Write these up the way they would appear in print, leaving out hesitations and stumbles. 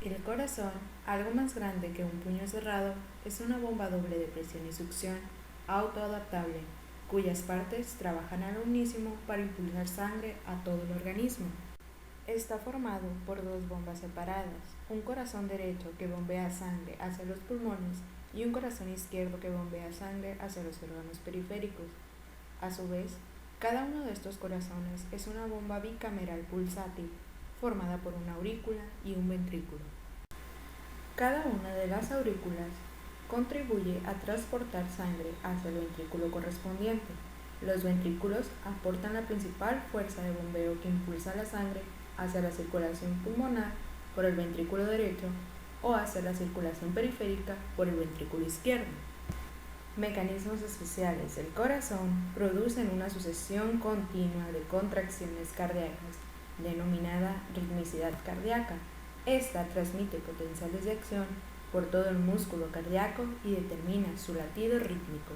El corazón, algo más grande que un puño cerrado, es una bomba doble de presión y succión, autoadaptable, cuyas partes trabajan al unísono para impulsar sangre a todo el organismo. Está formado por dos bombas separadas, un corazón derecho que bombea sangre hacia los pulmones y un corazón izquierdo que bombea sangre hacia los órganos periféricos. A su vez, cada uno de estos corazones es una bomba bicameral pulsátil, formada por una aurícula y un ventrículo. Cada una de las aurículas contribuye a transportar sangre hacia el ventrículo correspondiente. Los ventrículos aportan la principal fuerza de bombeo que impulsa la sangre hacia la circulación pulmonar por el ventrículo derecho o hacia la circulación periférica por el ventrículo izquierdo. Mecanismos especiales del corazón producen una sucesión continua de contracciones cardíacas, denominada ritmicidad cardíaca. Esta transmite potenciales de acción por todo el músculo cardíaco y determina su latido rítmico.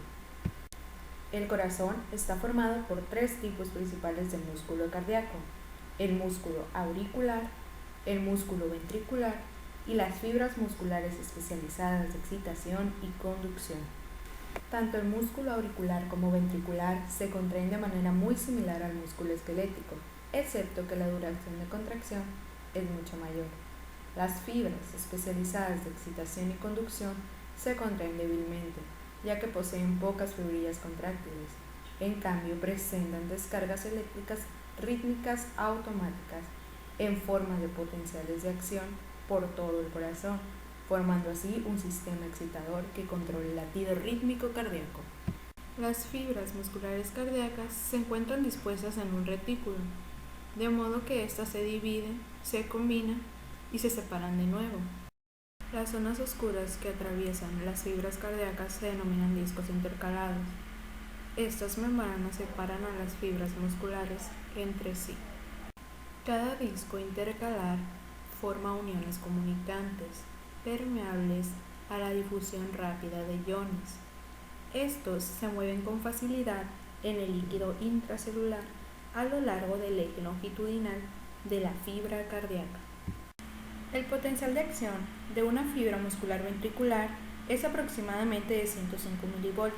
El corazón está formado por tres tipos principales de músculo cardíaco: el músculo auricular, el músculo ventricular y las fibras musculares especializadas de excitación y conducción. Tanto el músculo auricular como ventricular se contraen de manera muy similar al músculo esquelético, excepto que la duración de contracción es mucho mayor. Las fibras especializadas de excitación y conducción se contraen débilmente, ya que poseen pocas fibrillas contráctiles. En cambio, presentan descargas eléctricas rítmicas automáticas en forma de potenciales de acción por todo el corazón, formando así un sistema excitador que controla el latido rítmico cardíaco. Las fibras musculares cardíacas se encuentran dispuestas en un retículo, de modo que éstas se dividen, se combinan y se separan de nuevo. Las zonas oscuras que atraviesan las fibras cardíacas se denominan discos intercalados. Estas membranas separan a las fibras musculares entre sí. Cada disco intercalar forma uniones comunicantes, permeables a la difusión rápida de iones. Estos se mueven con facilidad en el líquido intracelular a lo largo del eje longitudinal de la fibra cardíaca. El potencial de acción de una fibra muscular ventricular es aproximadamente de 105 mV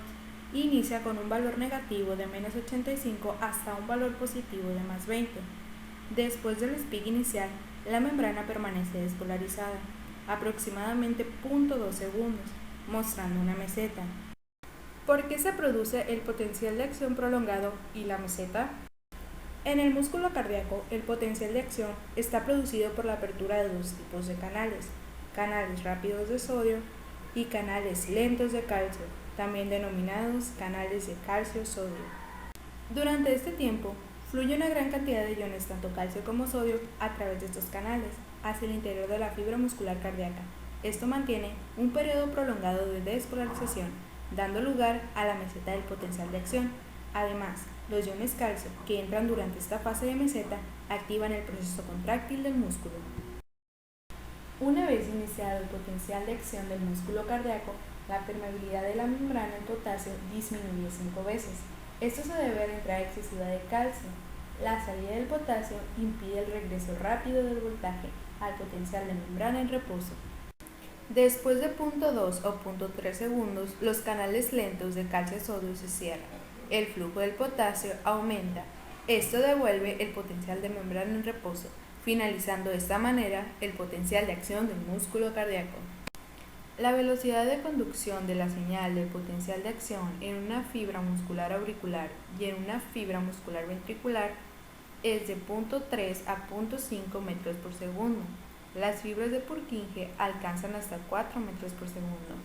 y inicia con un valor negativo de menos 85 hasta un valor positivo de más 20. Después del pic inicial, la membrana permanece despolarizada, aproximadamente 0.2 segundos, mostrando una meseta. ¿Por qué se produce el potencial de acción prolongado y la meseta? En el músculo cardíaco, el potencial de acción está producido por la apertura de dos tipos de canales: canales rápidos de sodio y canales lentos de calcio, también denominados canales de calcio-sodio. Durante este tiempo, fluye una gran cantidad de iones, tanto calcio como sodio, a través de estos canales, hacia el interior de la fibra muscular cardíaca. Esto mantiene un periodo prolongado de despolarización, dando lugar a la meseta del potencial de acción. Además, los iones calcio que entran durante esta fase de meseta activan el proceso contráctil del músculo. Una vez iniciado el potencial de acción del músculo cardíaco, la permeabilidad de la membrana al potasio disminuye 5 veces. Esto se debe a la entrada excesiva de calcio. La salida del potasio impide el regreso rápido del voltaje al potencial de membrana en reposo. Después de 0.2 o 0.3 segundos, los canales lentos de calcio-sodio se cierran. El flujo del potasio aumenta. Esto devuelve el potencial de membrana en reposo, finalizando de esta manera el potencial de acción del músculo cardíaco. La velocidad de conducción de la señal del potencial de acción en una fibra muscular auricular y en una fibra muscular ventricular es de 0.3 a 0.5 metros por segundo. Las fibras de Purkinje alcanzan hasta 4 metros por segundo.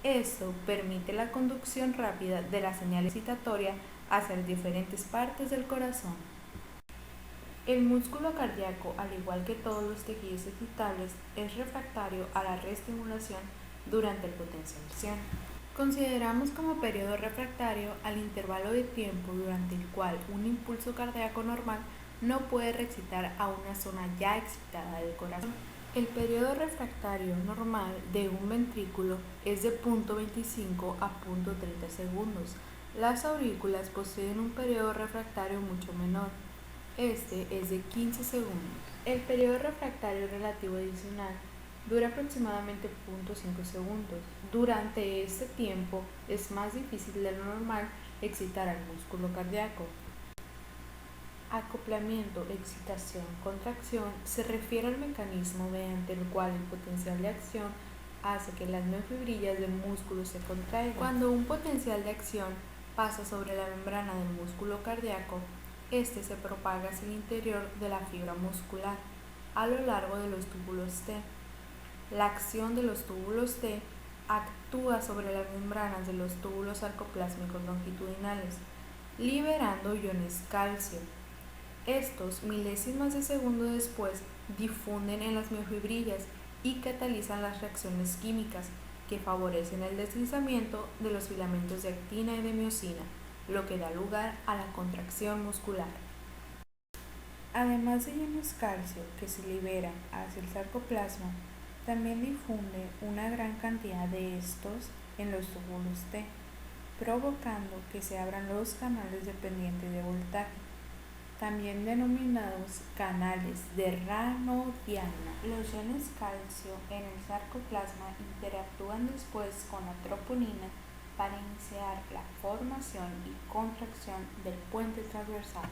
Esto permite la conducción rápida de la señal excitatoria hacia las diferentes partes del corazón. El músculo cardíaco, al igual que todos los tejidos excitables, es refractario a la reestimulación durante el potencial de acción. Consideramos como periodo refractario al intervalo de tiempo durante el cual un impulso cardíaco normal no puede reexcitar a una zona ya excitada del corazón. El periodo refractario normal de un ventrículo es de 0.25 a 0.30 segundos. Las aurículas poseen un periodo refractario mucho menor. Este es de 15 segundos. El periodo refractario relativo adicional Dura aproximadamente 0,5 segundos. Durante este tiempo es más difícil de lo normal excitar al músculo cardíaco. Acoplamiento, excitación, contracción se refiere al mecanismo mediante el cual el potencial de acción hace que las miofibrillas del músculo se contraigan. Cuando un potencial de acción pasa sobre la membrana del músculo cardíaco, este se propaga hacia el interior de la fibra muscular a lo largo de los túbulos T. La acción de los túbulos T actúa sobre las membranas de los túbulos sarcoplásmicos longitudinales, liberando iones calcio. Estos, milésimas de segundo después, difunden en las miofibrillas y catalizan las reacciones químicas que favorecen el deslizamiento de los filamentos de actina y de miosina, lo que da lugar a la contracción muscular. Además de iones calcio que se liberan hacia el sarcoplasma, también difunde una gran cantidad de estos en los túbulos T, provocando que se abran los canales dependientes de voltaje, también denominados canales de Raynaud-Diana. Los iones calcio en el sarcoplasma interactúan después con la troponina para iniciar la formación y contracción del puente transversal.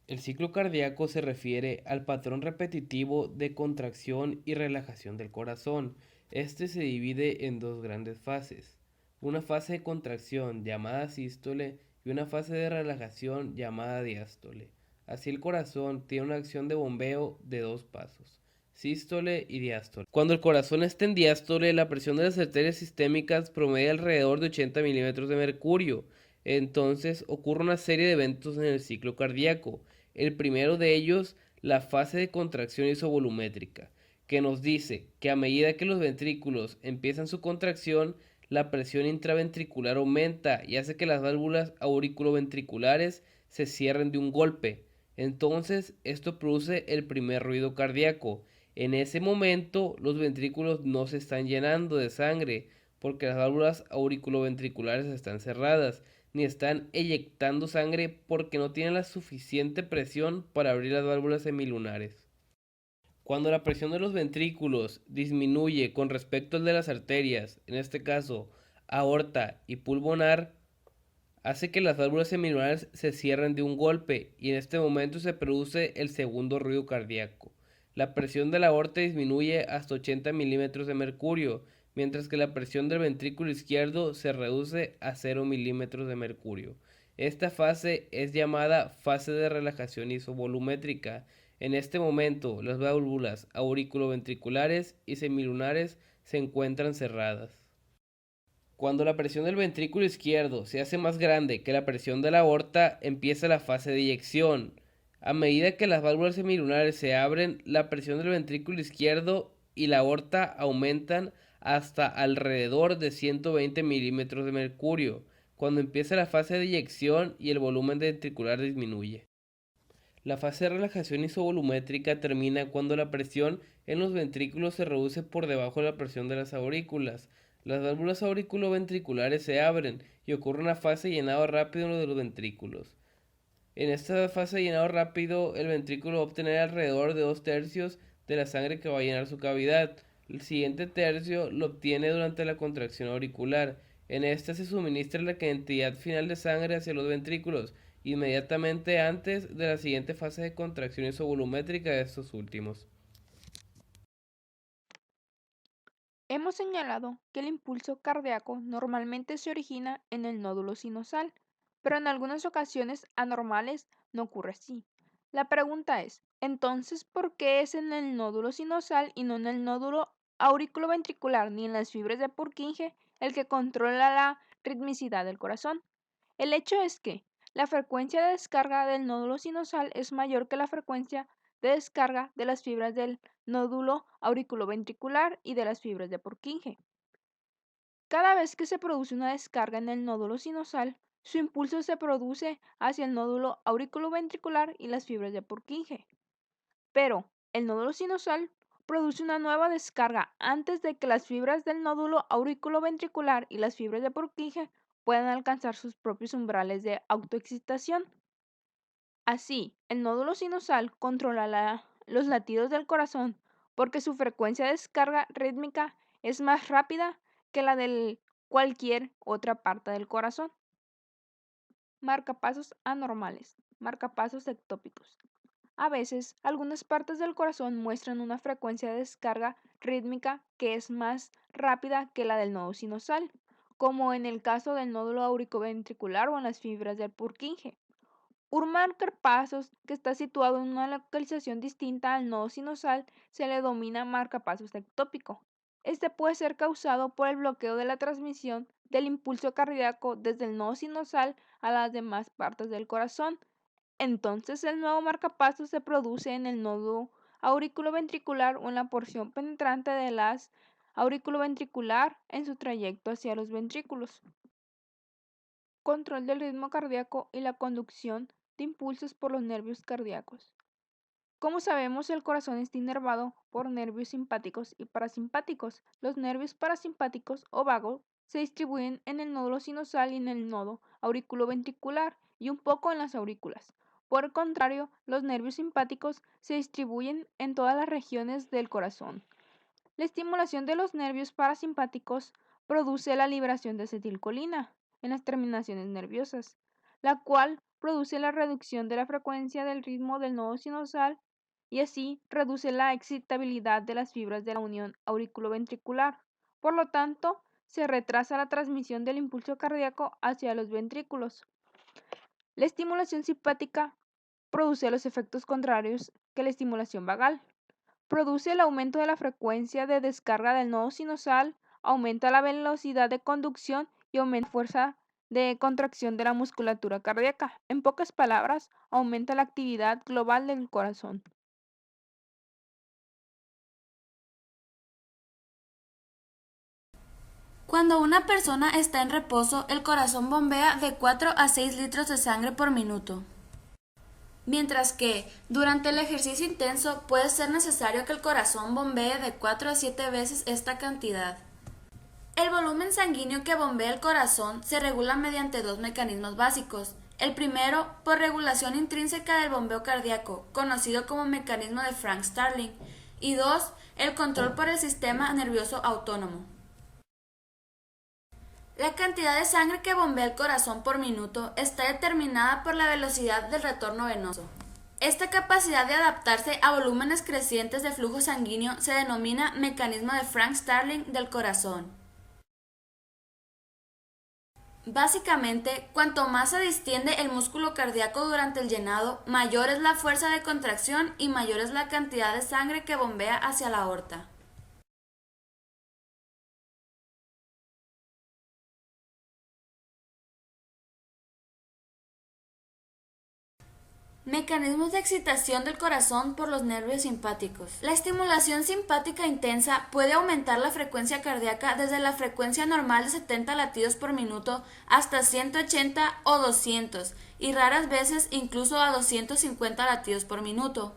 El ciclo cardíaco se refiere al patrón repetitivo de contracción y relajación del corazón. Este se divide en dos grandes fases: una fase de contracción llamada sístole y una fase de relajación llamada diástole. Así el corazón tiene una acción de bombeo de dos pasos: sístole y diástole. Cuando el corazón está en diástole, la presión de las arterias sistémicas promedia alrededor de 80 milímetros de mercurio. Entonces ocurre una serie de eventos en el ciclo cardíaco. El primero de ellos, la fase de contracción isovolumétrica, que nos dice que a medida que los ventrículos empiezan su contracción, la presión intraventricular aumenta y hace que las válvulas auriculoventriculares se cierren de un golpe. Entonces, esto produce el primer ruido cardíaco. En ese momento, los ventrículos no se están llenando de sangre porque las válvulas auriculoventriculares están cerradas, ni están eyectando sangre porque no tienen la suficiente presión para abrir las válvulas semilunares. Cuando la presión de los ventrículos disminuye con respecto al de las arterias, en este caso aorta y pulmonar, hace que las válvulas semilunares se cierren de un golpe y en este momento se produce el segundo ruido cardíaco. La presión de la aorta disminuye hasta 80 milímetros de mercurio, mientras que la presión del ventrículo izquierdo se reduce a 0 milímetros de mercurio. Esta fase es llamada fase de relajación isovolumétrica. En este momento, las válvulas auriculoventriculares y semilunares se encuentran cerradas. Cuando la presión del ventrículo izquierdo se hace más grande que la presión de la aorta, empieza la fase de eyección. A medida que las válvulas semilunares se abren, la presión del ventrículo izquierdo y la aorta aumentan hasta alrededor de 120 milímetros de mercurio, cuando empieza la fase de eyección y el volumen ventricular disminuye. La fase de relajación isovolumétrica termina cuando la presión en los ventrículos se reduce por debajo de la presión de las aurículas. Las válvulas auriculoventriculares se abren y ocurre una fase de llenado rápido de los ventrículos. En esta fase de llenado rápido, el ventrículo va a obtener alrededor de 2 tercios de la sangre que va a llenar su cavidad. El siguiente tercio lo obtiene durante la contracción auricular. En esta se suministra la cantidad final de sangre hacia los ventrículos, inmediatamente antes de la siguiente fase de contracción isovolumétrica de estos últimos. Hemos señalado que el impulso cardíaco normalmente se origina en el nódulo sinusal, pero en algunas ocasiones anormales no ocurre así. La pregunta es, entonces, ¿por qué es en el nódulo sinusal y no en el nódulo auriculoventricular ni en las fibras de Purkinje el que controla la ritmicidad del corazón? El hecho es que la frecuencia de descarga del nódulo sinusal es mayor que la frecuencia de descarga de las fibras del nódulo auriculoventricular y de las fibras de Purkinje. Cada vez que se produce una descarga en el nódulo sinusal, su impulso se produce hacia el nódulo auriculoventricular y las fibras de Purkinje. Pero el nódulo sinusal produce una nueva descarga antes de que las fibras del nódulo auriculoventricular y las fibras de Purkinje puedan alcanzar sus propios umbrales de autoexcitación. Así, el nódulo sinusal controla los latidos del corazón porque su frecuencia de descarga rítmica es más rápida que la de cualquier otra parte del corazón. Marcapasos anormales, marcapasos ectópicos. A veces, algunas partes del corazón muestran una frecuencia de descarga rítmica que es más rápida que la del nodo sinusal, como en el caso del nódulo auriculoventricular o en las fibras del Purkinje. Un marcapasos que está situado en una localización distinta al nodo sinusal se le denomina marcapasos ectópico. Este puede ser causado por el bloqueo de la transmisión del impulso cardíaco desde el nodo sinusal a las demás partes del corazón. Entonces el nuevo marcapasos se produce en el nodo auriculoventricular o en la porción penetrante de las auriculoventricular en su trayecto hacia los ventrículos. Control del ritmo cardíaco y la conducción de impulsos por los nervios cardíacos. Como sabemos, el corazón está inervado por nervios simpáticos y parasimpáticos. Los nervios parasimpáticos o vagos se distribuyen en el nódulo sinusal y en el nodo auriculoventricular y un poco en las aurículas. Por el contrario, los nervios simpáticos se distribuyen en todas las regiones del corazón. La estimulación de los nervios parasimpáticos produce la liberación de acetilcolina en las terminaciones nerviosas, la cual produce la reducción de la frecuencia del ritmo del nodo sinusal y así reduce la excitabilidad de las fibras de la unión auriculoventricular. Por lo tanto, se retrasa la transmisión del impulso cardíaco hacia los ventrículos. La estimulación simpática produce los efectos contrarios que la estimulación vagal. Produce el aumento de la frecuencia de descarga del nodo sinusal, aumenta la velocidad de conducción y aumenta la fuerza de contracción de la musculatura cardíaca. En pocas palabras, aumenta la actividad global del corazón. Cuando una persona está en reposo, el corazón bombea de 4 a 6 litros de sangre por minuto. Mientras que, durante el ejercicio intenso, puede ser necesario que el corazón bombee de 4 a 7 veces esta cantidad. El volumen sanguíneo que bombea el corazón se regula mediante dos mecanismos básicos. El primero, por regulación intrínseca del bombeo cardíaco, conocido como mecanismo de Frank-Starling, y dos, el control por el sistema nervioso autónomo. La cantidad de sangre que bombea el corazón por minuto está determinada por la velocidad del retorno venoso. Esta capacidad de adaptarse a volúmenes crecientes de flujo sanguíneo se denomina mecanismo de Frank-Starling del corazón. Básicamente, cuanto más se distiende el músculo cardíaco durante el llenado, mayor es la fuerza de contracción y mayor es la cantidad de sangre que bombea hacia la aorta. Mecanismos de excitación del corazón por los nervios simpáticos. La estimulación simpática intensa puede aumentar la frecuencia cardíaca desde la frecuencia normal de 70 latidos por minuto hasta 180 o 200 y raras veces incluso a 250 latidos por minuto.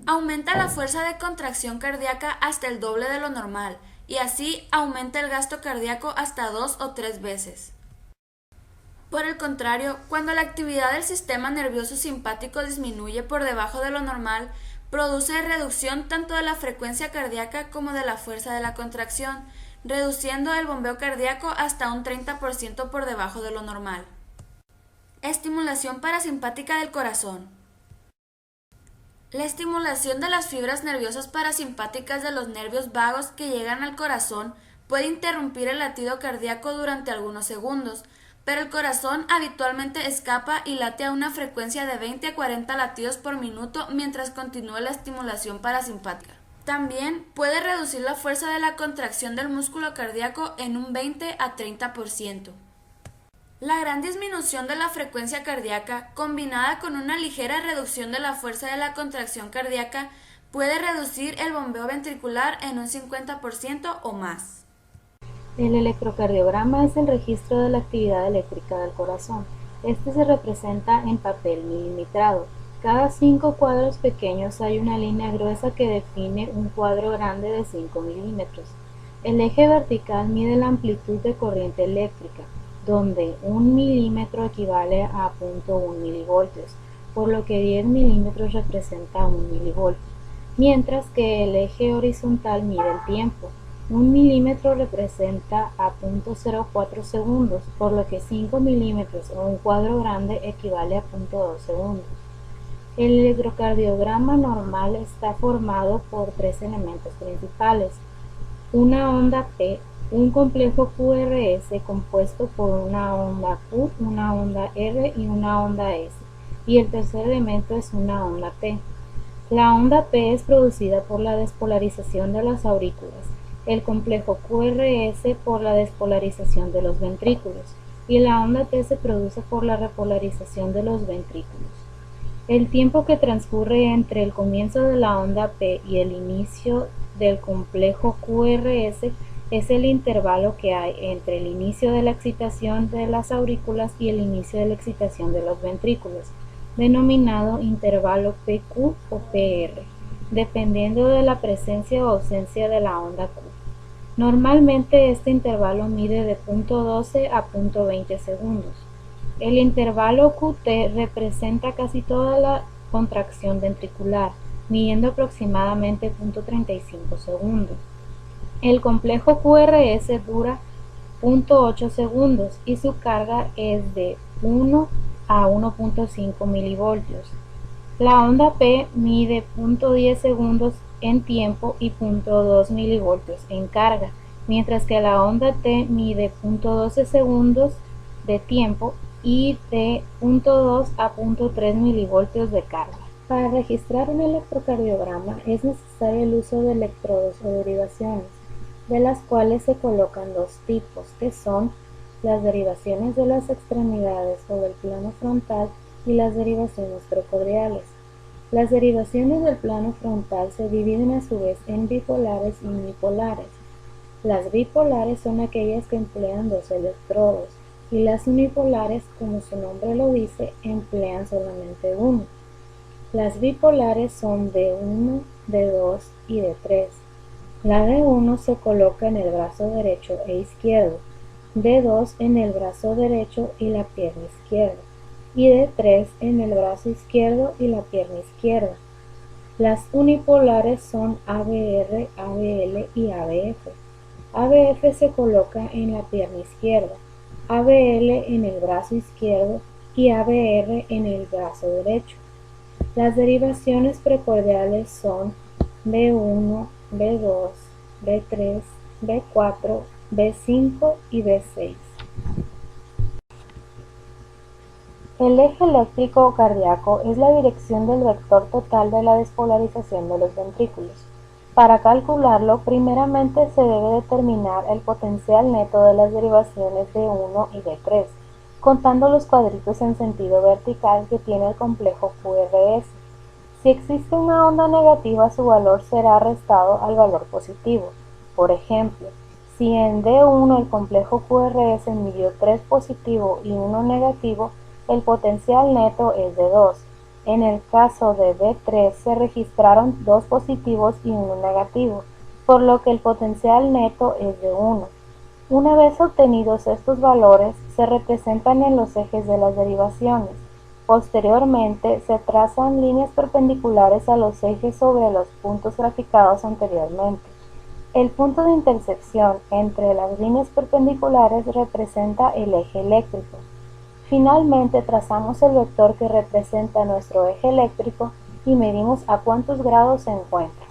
Aumenta la fuerza de contracción cardíaca hasta el doble de lo normal y así aumenta el gasto cardíaco hasta 2 o 3 veces. Por el contrario, cuando la actividad del sistema nervioso simpático disminuye por debajo de lo normal, produce reducción tanto de la frecuencia cardíaca como de la fuerza de la contracción, reduciendo el bombeo cardíaco hasta un 30% por debajo de lo normal. Estimulación parasimpática del corazón. La estimulación de las fibras nerviosas parasimpáticas de los nervios vagos que llegan al corazón puede interrumpir el latido cardíaco durante algunos segundos, pero el corazón habitualmente escapa y late a una frecuencia de 20 a 40 latidos por minuto mientras continúa la estimulación parasimpática. También puede reducir la fuerza de la contracción del músculo cardíaco en un 20 a 30%. La gran disminución de la frecuencia cardíaca, combinada con una ligera reducción de la fuerza de la contracción cardíaca, puede reducir el bombeo ventricular en un 50% o más. El electrocardiograma es el registro de la actividad eléctrica del corazón. Este se representa en papel milimetrado. Cada 5 cuadros pequeños hay una línea gruesa que define un cuadro grande de 5 milímetros. El eje vertical mide la amplitud de corriente eléctrica, donde 1 milímetro equivale a 0.1 milivoltios, por lo que 10 milímetros representa 1 milivoltio. mientras que el eje horizontal mide el tiempo. 1 milímetro representa a 0.04 segundos, por lo que 5 milímetros o un cuadro grande equivale a 0.2 segundos. El electrocardiograma normal está formado por tres elementos principales: una onda P, un complejo QRS compuesto por una onda Q, una onda R y una onda S, y el tercer elemento es una onda T. La onda P es producida por la despolarización de las aurículas, el complejo QRS por la despolarización de los ventrículos, y la onda T se produce por la repolarización de los ventrículos. El tiempo que transcurre entre el comienzo de la onda P y el inicio del complejo QRS es el intervalo que hay entre el inicio de la excitación de las aurículas y el inicio de la excitación de los ventrículos, denominado intervalo PQ o PR, dependiendo de la presencia o ausencia de la onda Q. Normalmente este intervalo mide de 0.12 a 0.20 segundos. El intervalo QT representa casi toda la contracción ventricular, midiendo aproximadamente 0.35 segundos. El complejo QRS dura 0.8 segundos y su carga es de 1 a 1.5 milivoltios. La onda P mide 0.10 segundos en tiempo y 0.2 milivoltios en carga, mientras que la onda T mide 0.12 segundos de tiempo y de 0.2 a 0.3 milivoltios de carga. Para registrar un electrocardiograma es necesario el uso de electrodos o derivaciones, de las cuales se colocan dos tipos, que son las derivaciones de las extremidades o del plano frontal y las derivaciones precordiales. Las derivaciones del plano frontal se dividen a su vez en bipolares y unipolares. Las bipolares son aquellas que emplean dos electrodos, y las unipolares, como su nombre lo dice, emplean solamente uno. Las bipolares son de 1, de 2 y de 3. La de 1 se coloca en el brazo derecho e izquierdo, de 2 en el brazo derecho y la pierna izquierda, y de 3 en el brazo izquierdo y la pierna izquierda. Las unipolares son ABR, ABL y ABF. ABF se coloca en la pierna izquierda, ABL en el brazo izquierdo y ABR en el brazo derecho. Las derivaciones precordiales son B1, B2, B3, B4, B5 y B6. El eje eléctrico cardíaco es la dirección del vector total de la despolarización de los ventrículos. Para calcularlo, primeramente se debe determinar el potencial neto de las derivaciones de 1 y de 3, contando los cuadritos en sentido vertical que tiene el complejo QRS. Si existe una onda negativa, su valor será restado al valor positivo. Por ejemplo, si en D1 el complejo QRS midió 3 positivo y 1 negativo, el potencial neto es de 2. En el caso de D3 se registraron 2 positivos y 1 negativo, por lo que el potencial neto es de 1. Una vez obtenidos estos valores, se representan en los ejes de las derivaciones. Posteriormente, se trazan líneas perpendiculares a los ejes sobre los puntos graficados anteriormente. El punto de intersección entre las líneas perpendiculares representa el eje eléctrico. Finalmente, trazamos el vector que representa nuestro eje eléctrico y medimos a cuántos grados se encuentra.